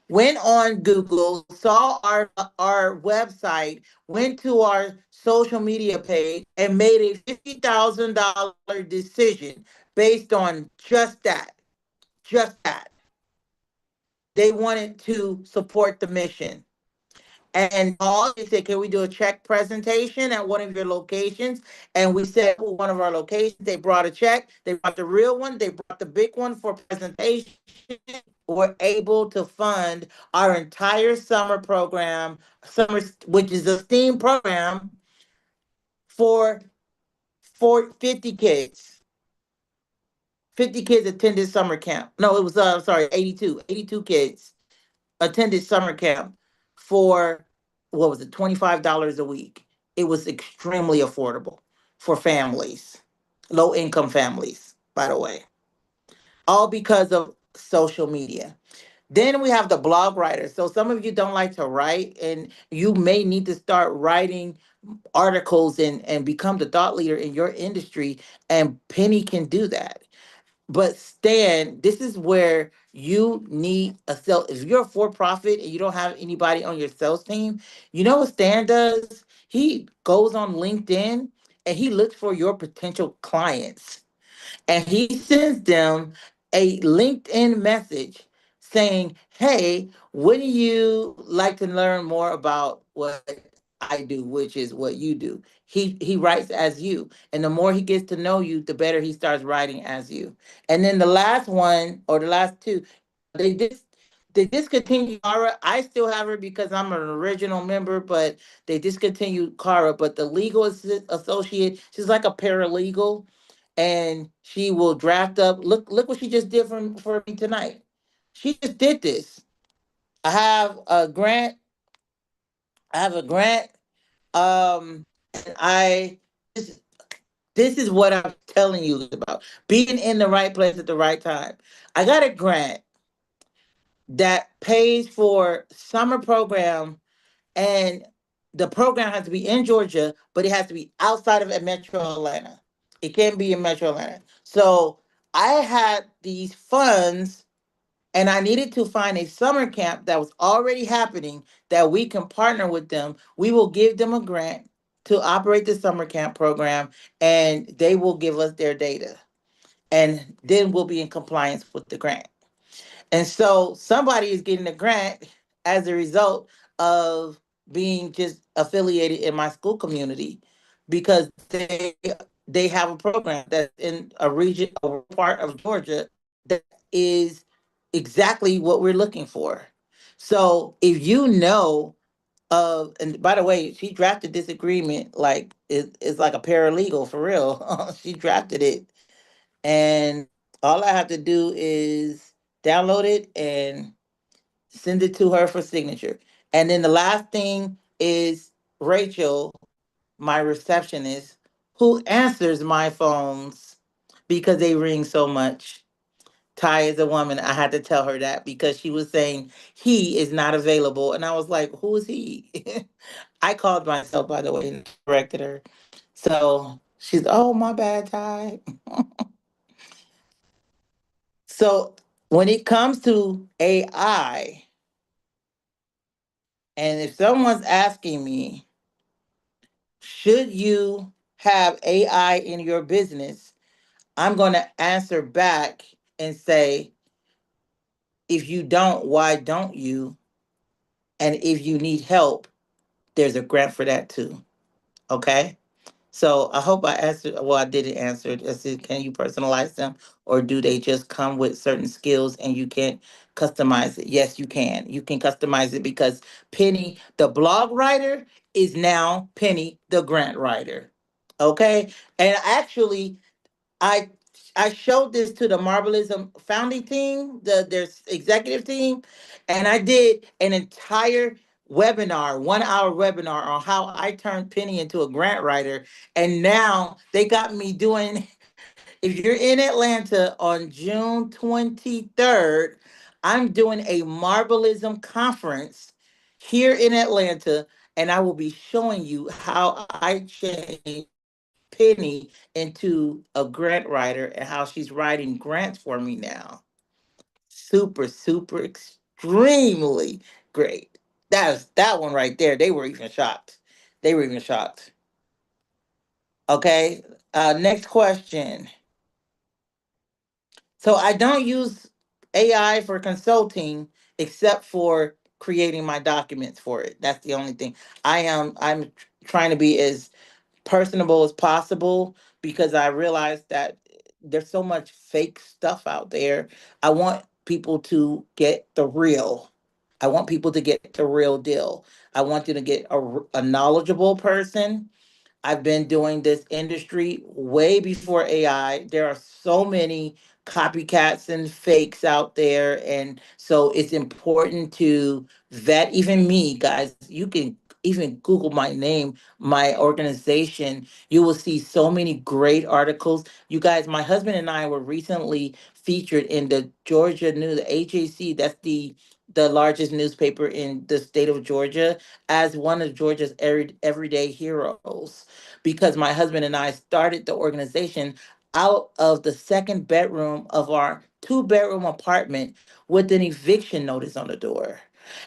Speaker 2: went on Google, saw our website, went to our social media page, and made a $50,000 decision based on just that. Just that. They wanted to support the mission. And all they said, can we do a check presentation at one of your locations? And we said one of our locations, they brought a check, they brought the real one, they brought the big one for presentation. We're able to fund our entire summer program, summer, which is a STEAM program for 50 kids. 50 kids attended summer camp. No, it was sorry, 82 kids attended summer camp for what was it, $25 a week. It was extremely affordable for families, low income families, by the way, all because of social media. Then we have the blog writers. So some of you don't like to write, and you may need to start writing articles and become the thought leader in your industry. And Penny can do that. But Stan, this is where you need a sales. If you're a for profit and you don't have anybody on your sales team, you know what Stan does? He goes on LinkedIn and he looks for your potential clients and he sends them a LinkedIn message saying, hey, wouldn't you like to learn more about what I do, which is what you do? He writes as you. And the more he gets to know you, the better he starts writing as you. And then the last one, or the last two, they just they discontinued Cara. I still have her because I'm an original member, but they discontinued Cara. But the legal associate, she's like a paralegal, and she will draft up. Look what she just did for me tonight. She just did this. I have a grant. I have a grant. And this is what I'm telling you about being in the right place at the right time. I got a grant that pays for summer program, and the program has to be in Georgia, but it has to be outside of Metro Atlanta. It can't be in Metro Atlanta. So I had these funds and I needed to find a summer camp that was already happening that we can partner with them. We will give them a grant to operate the summer camp program and they will give us their data. And then we'll be in compliance with the grant. And so somebody is getting a grant as a result of being just affiliated in my school community because they have a program that's in a region or part of Georgia that is exactly what we're looking for. So if you know of, and by the way, she drafted this agreement like it's like a paralegal for real. She drafted it, and all I have to do is download it and send it to her for signature. And then the last thing is Rachel, my receptionist, who answers my phones because they ring so much. Ty is a woman. I had to tell her that because she was saying he is not available. And I was like, who is he? I called myself, by the way, and corrected her. So she's, oh, my bad, Ty. So when it comes to AI, and if someone's asking me, should you have AI in your business? I'm going to answer back and say, if you don't, why don't you? And if you need help, there's a grant for that too. Okay. So I hope I answered. Well, I didn't answer it. I said, can you personalize them, or do they just come with certain skills and you can't customize it? Yes, you can. You can customize it because Penny, the blog writer, is now Penny, the grant writer. Okay, and actually, I I showed this to the Marbleism founding team, their executive team, and I did an entire webinar, 1 hour webinar on how I turned Penny into a grant writer. And now they got me doing, if you're in Atlanta on June 23rd, I'm doing a Marbleism conference here in Atlanta, and I will be showing you how I changed Penny into a grant writer and how she's writing grants for me now. Super, super, extremely great. That one right there. They were even shocked. They were even shocked. Okay. Next question. So I don't use AI for consulting except for creating my documents for it. That's the only thing. I'm trying to be as personable as possible because I realize that there's so much fake stuff out there. I want people to get the real. I want people to get the real deal. I want you to get a knowledgeable person. I've been doing this industry way before AI. There are so many copycats and fakes out there. And so it's important to vet, even me, guys. You can even Google my name, my organization. You will see so many great articles. You guys, my husband and I were recently featured in the Georgia News, the HAC, that's the largest newspaper in the state of Georgia, as one of Georgia's everyday heroes, because my husband and I started the organization out of the second bedroom of our two-bedroom apartment with an eviction notice on the door.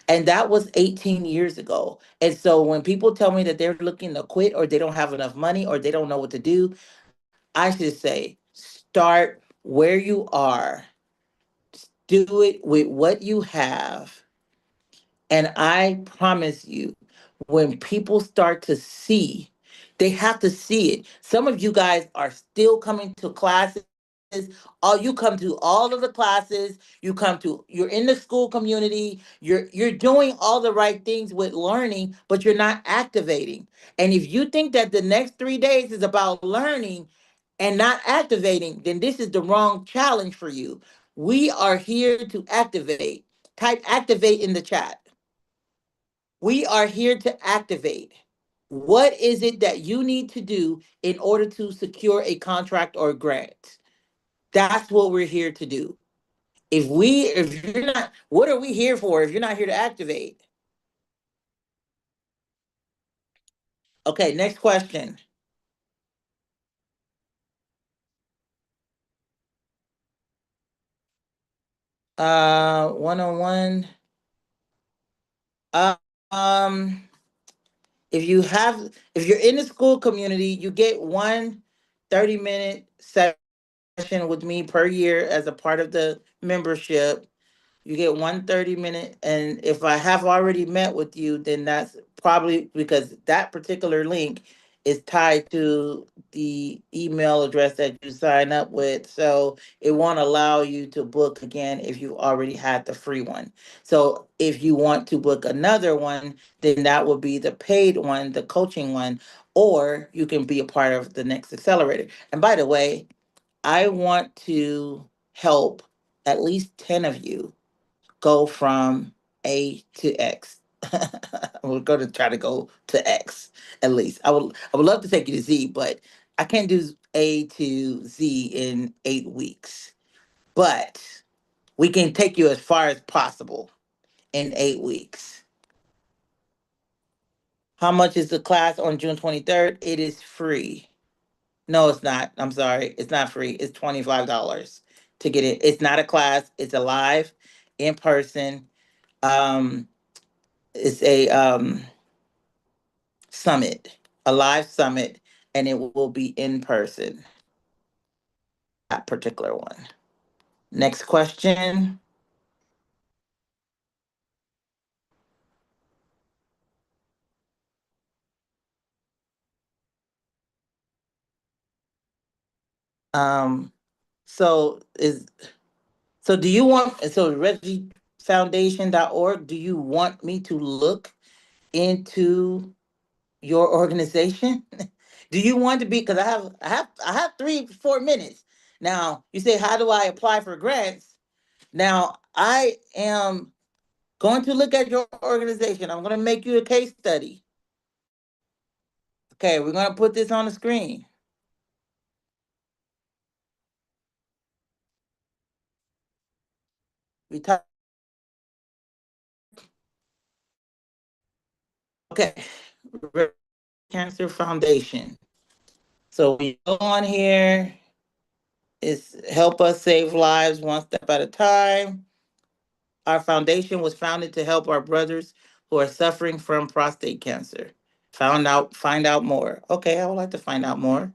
Speaker 2: And that was 18 years ago. And so when people tell me that they're looking to quit or they don't have enough money or they don't know what to do, I should say, start where you are, do it with what you have, and I promise you, when people start to see, they have to see it. Some of you guys are still coming to classes. You come to all of the classes, you're in the school community, you're doing all the right things with learning, but you're not activating. And if you think that the next 3 days is about learning and not activating, then this is the wrong challenge for you. We are here to activate. Type activate in the chat. We are here to activate. What is it that you need to do in order to secure a contract or grant? That's what we're here to do. If you're not, what are we here for if you're not here to activate? Okay, next question. One-on-one. Uh, um, if you're in the school community, you get one 30-minute session with me per year as a part of the membership. You get 1 30-minute, and if I have already met with you, then that's probably because that particular link is tied to the email address that you sign up with. So it won't allow you to book again if you already had the free one. So if you want to book another one, then that will be the paid one, the coaching one, or you can be a part of the next accelerator. And by the way, I want to help at least 10 of you go from A to X. We're going to try to go to X at least. I would love to take you to Z, but I can't do A to Z in 8 weeks. But we can take you as far as possible in 8 weeks. How much is the class on June 23rd? It is free. No, it's not. I'm sorry. It's not free. It's $25 to get it. It's not a class. It's a live, in person. Um, it's a summit, a live summit, and it will be in person. That particular one. Next question. Um, so is so do you want so reggiefoundation.org, do you want me to look into your organization? Do you want to be, because I have 3 4 minutes. Now you say, how do I apply for grants? Now I am going to look at your organization. I'm going to make you a case study. Okay, we're going to put this on the screen. We talk. Okay, Cancer Foundation. So we go on here. It's help us save lives one step at a time. Our foundation was founded to help our brothers who are suffering from prostate cancer. Find out more. Okay, I would like to find out more.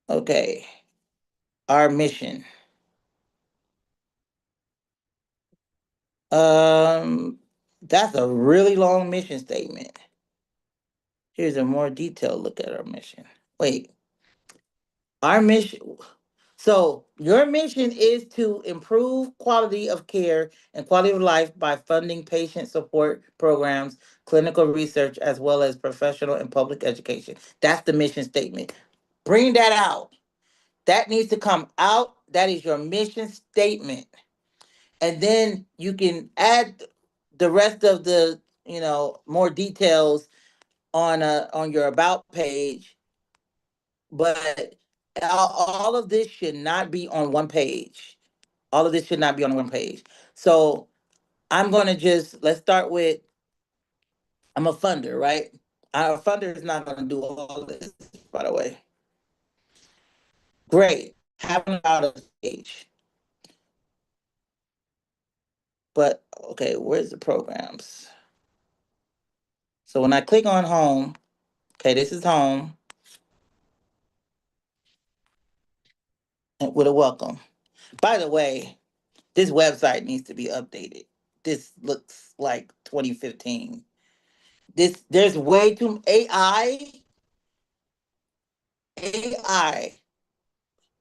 Speaker 2: Okay, our mission. Um, that's a really long mission statement. Here's a more detailed look at our mission. Wait, our mission. So your mission is to improve quality of care and quality of life by funding patient support programs, clinical research, as well as professional and public education. That's the mission statement. Bring that out. That needs to come out. That is your mission statement. And then you can add the rest of the, more details on your about page, but all of this should not be on one page. All of this should not be on one page. So I'm going to let's start with, I'm a funder, right? Our funder is not going to do all this, by the way. Great. Having out of page. But, okay, where's the programs? So when I click on home, okay, this is home. And with a welcome. By the way, this website needs to be updated. This looks like 2015. There's way too AI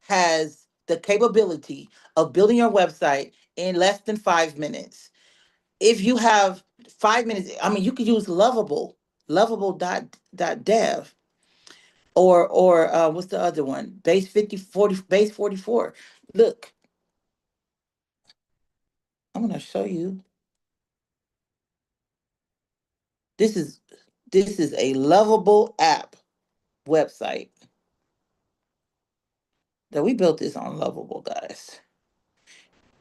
Speaker 2: has the capability of building your website in less than 5 minutes. If you have 5 minutes, I mean, you could use lovable.dev, or what's the other one? Base 44. Look, I'm going to show you. This is a Lovable app website that we built this on Lovable, guys.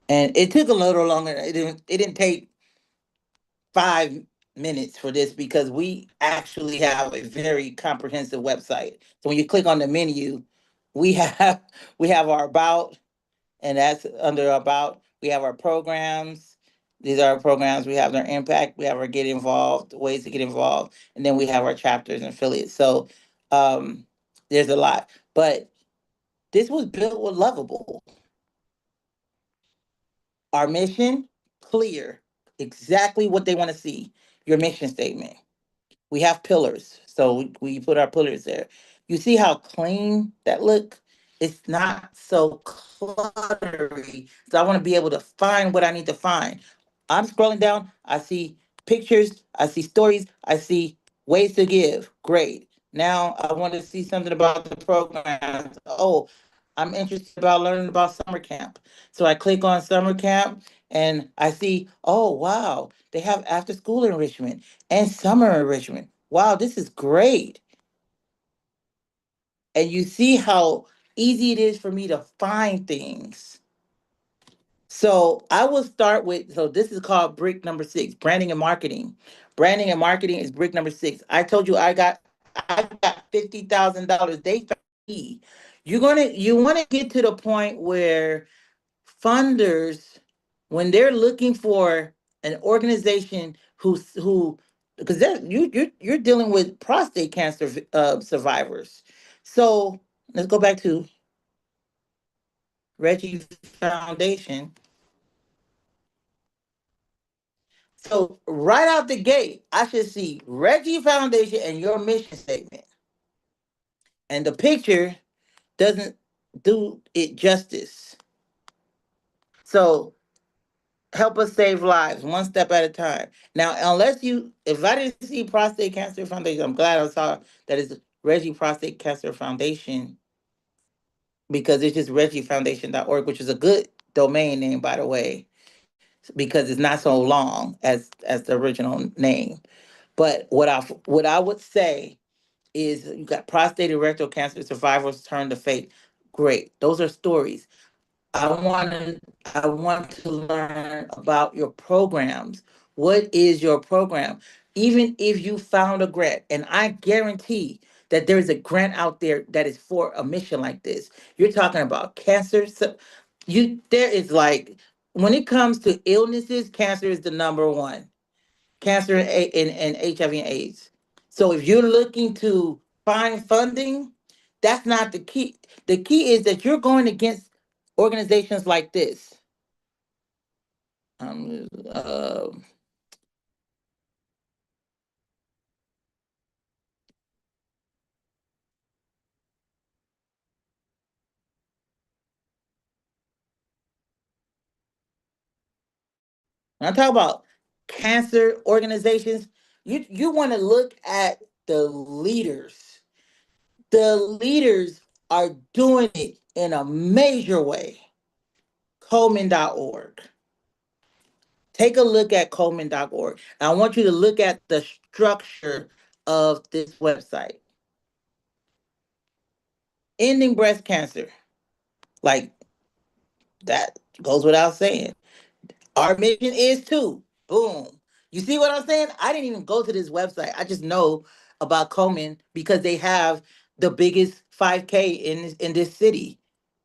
Speaker 2: And it took a little longer. It didn't take 5 minutes for this because we actually have a very comprehensive website. So when you click on the menu, we have we have our about, and that's under about. We have our programs. These are our programs. We have our impact. We have our get involved, ways to get involved, and then we have our chapters and affiliates. So um, there's a lot, but this was built with Lovable. Our mission, clear, exactly what they want to see. Your mission statement. We have pillars, so we put our pillars there. You see how clean that look? It's not so cluttery. So I want to be able to find what I need to find. I'm scrolling down. I see pictures. I see stories. I see ways to give. Great. Now I want to see something about the programs. Oh, I'm interested about learning about summer camp. So I click on summer camp and I see, oh wow, they have after school enrichment and summer enrichment. Wow, this is great. And you see how easy it is for me to find things. So I will start with, so this is called brick number 6, branding and marketing. Branding and marketing is brick number 6. I told you I got $50,000. They found me. You want to get to the point where funders, when they're looking for an organization who because you're dealing with prostate cancer survivors. So let's go back to Reggie Foundation. So right out the gate, I should see Reggie Foundation and your mission statement. And the picture doesn't do it justice. So help us save lives one step at a time. Now, if I didn't see Prostate Cancer Foundation, I'm glad I saw that it's Reggie Prostate Cancer Foundation, because it's just reggiefoundation.org, which is a good domain name, by the way, because it's not so long as the original name. But what I would say is, you got prostate and rectal cancer survivors turn to faith. Great. Those are stories. I want to learn about your programs. What is your program? Even if you found a grant, and I guarantee that there is a grant out there that is for a mission like this. You're talking about cancer. So there is, like, when it comes to illnesses, cancer is the number one. Cancer and HIV and AIDS. So if you're looking to find funding, that's not the key. The key is that you're going against organizations like this. Um, uh, when I talk about cancer organizations, you want to look at the leaders. The leaders are doing it in a major way. Coleman.org. Take a look at Coleman.org. I want you to look at the structure of this website. Ending breast cancer. Like, that goes without saying. Our mission is too. Boom. You see what I'm saying? I didn't even go to this website. I just know about Komen because they have the biggest 5K in this city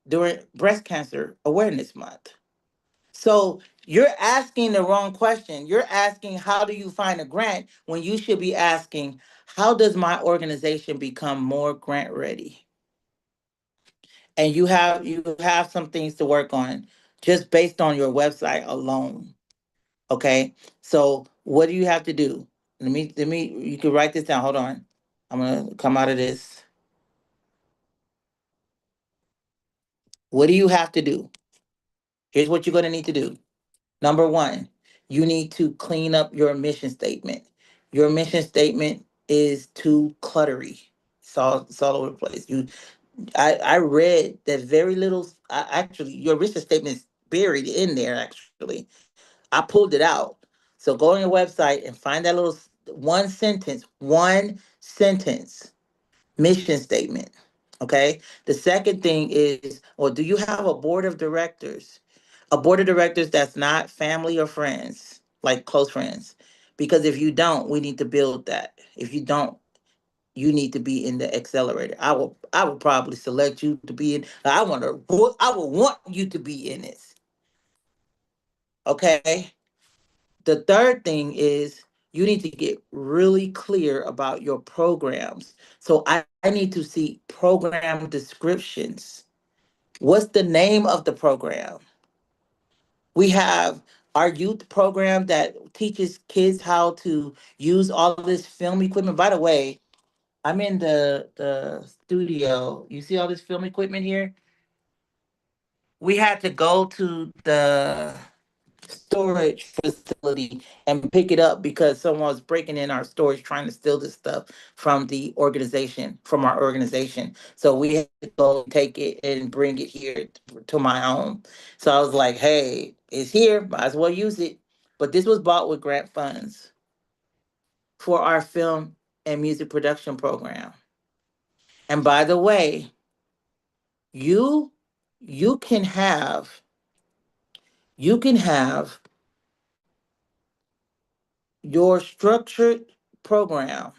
Speaker 2: during breast cancer awareness month. So you're asking the wrong question. You're asking, how do you find a grant, when you should be asking, how does my organization become more grant ready? And you have some things to work on just based on your website alone. Okay. So what do you have to do? Let me you can write this down. Hold on. I'm gonna come out of this. What do you have to do? Here's what you're gonna need to do. Number one, you need to clean up your mission statement. Your mission statement is too cluttery. It's all over the place. I read that very little. Actually, your mission statement is buried in there. Actually, I pulled it out. So go on your website and find that little one sentence mission statement. Okay. The second thing is, or do you have a board of directors? A board of directors that's not family or friends, like close friends. Because if you don't, we need to build that. If you don't, you need to be in the accelerator. I will probably select you to be in. I will want you to be in this. Okay. The third thing is, you need to get really clear about your programs. So I need to see program descriptions. What's the name of the program? We have our youth program that teaches kids how to use all of this film equipment. By the way, I'm in the studio. You see all this film equipment here? We had to go to storage facility and pick it up because someone was breaking in our storage trying to steal this stuff from our organization. So we had to go take it and bring it here to my home. So I was like, hey, it's here, might as well use it. But this was bought with grant funds for our film and music production program. And by the way, you you can have you can have your structured program.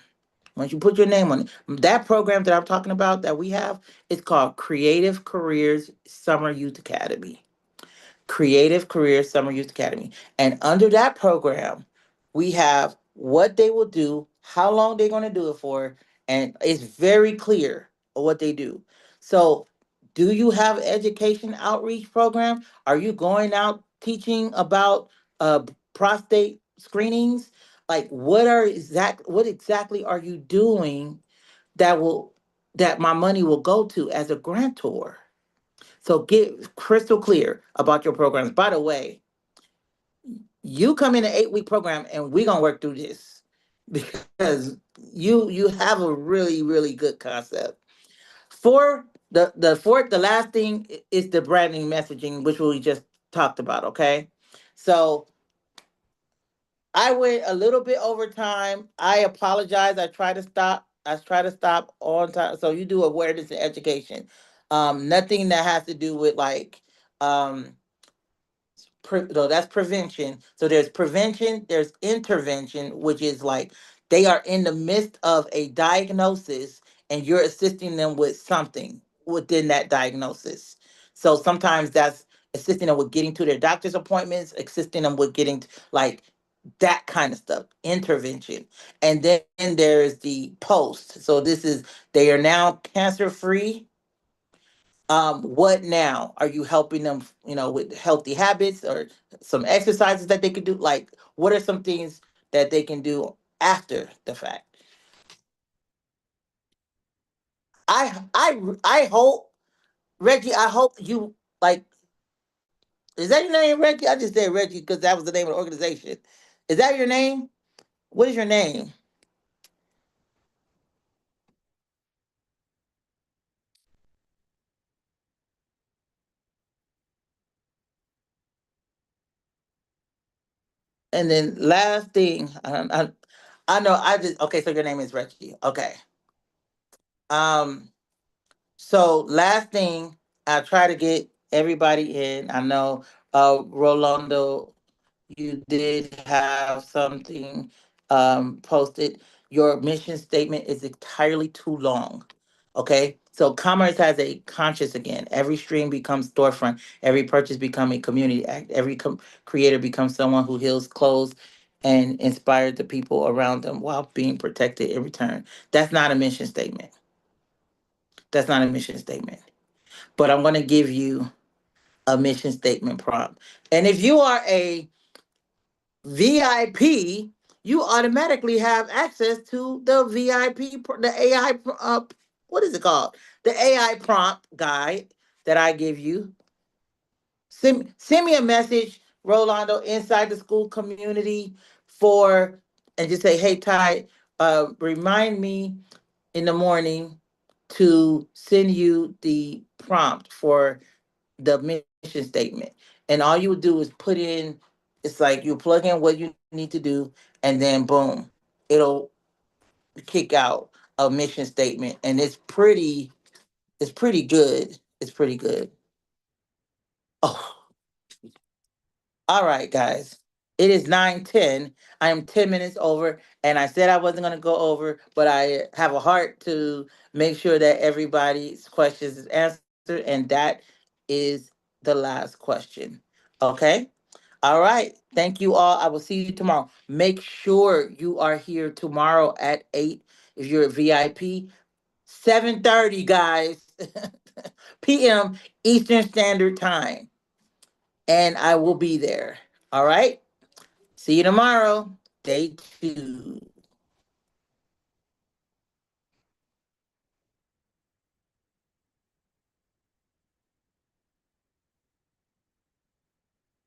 Speaker 2: Once you put your name on it, that program that I'm talking about that we have is called Creative Careers Summer Youth Academy. Creative Career Summer Youth Academy. And under that program, we have what they will do, how long they're going to do it for, and it's very clear what they do. So, do you have education outreach program? Are you going out teaching about prostate screenings? Like what exactly are you doing that will that my money will go to as a grantor? So get crystal clear about your programs. By the way, you come in an 8-week program and we're gonna work through this because you have a really, really good concept. For the last thing is the branding messaging, which we just talked about, okay? So I went a little bit over time. I apologize. I try to stop on time. So you do awareness and education. Nothing that has to do with like um no, that's prevention. So there's prevention, there's intervention, which is like they are in the midst of a diagnosis and you're assisting them with something within that diagnosis. So sometimes that's assisting them with getting to their doctor's appointments, assisting them with getting like that kind of stuff, intervention. And then there's the post. So this is they are now cancer free. What now? Are you helping them, with healthy habits or some exercises that they could do? Like, what are some things that they can do after the fact? I hope, Reggie, I hope you like, is that your name, Reggie? I just said Reggie because that was the name of the organization. Is that your name? What is your name? And then last thing, I know I just okay, so your name is Reggie. Okay. Um, So last thing, I try to get everybody in. I know, Rolando, you did have something posted. Your mission statement is entirely too long. Okay, so commerce has a conscious again. Every stream becomes storefront. Every purchase becomes a community act. Every creator becomes someone who heals, clothes, and inspires the people around them while being protected in return. That's not a mission statement. That's not a mission statement, but I'm going to give you a mission statement prompt. And if you are a VIP, you automatically have access to the VIP, the AI, what is it called? The AI prompt guide that I give you. Send me a message, Rolando, inside the school community and just say, hey, Ty, remind me in the morning to send you the prompt for the mission statement. And all you would do is put in, it's like you plug in what you need to do, and then boom, it'll kick out a mission statement. And it's pretty good. It's pretty good. Oh, all right, guys. It is 9:10. I am 10 minutes over, and I said I wasn't going to go over, but I have a heart to make sure that everybody's questions is answered, and that is the last question. Okay? All right. Thank you all. I will see you tomorrow. Make sure you are here tomorrow at 8 if you're a VIP. 7:30, guys. PM Eastern Standard Time. And I will be there. All right. See you tomorrow. Day 2.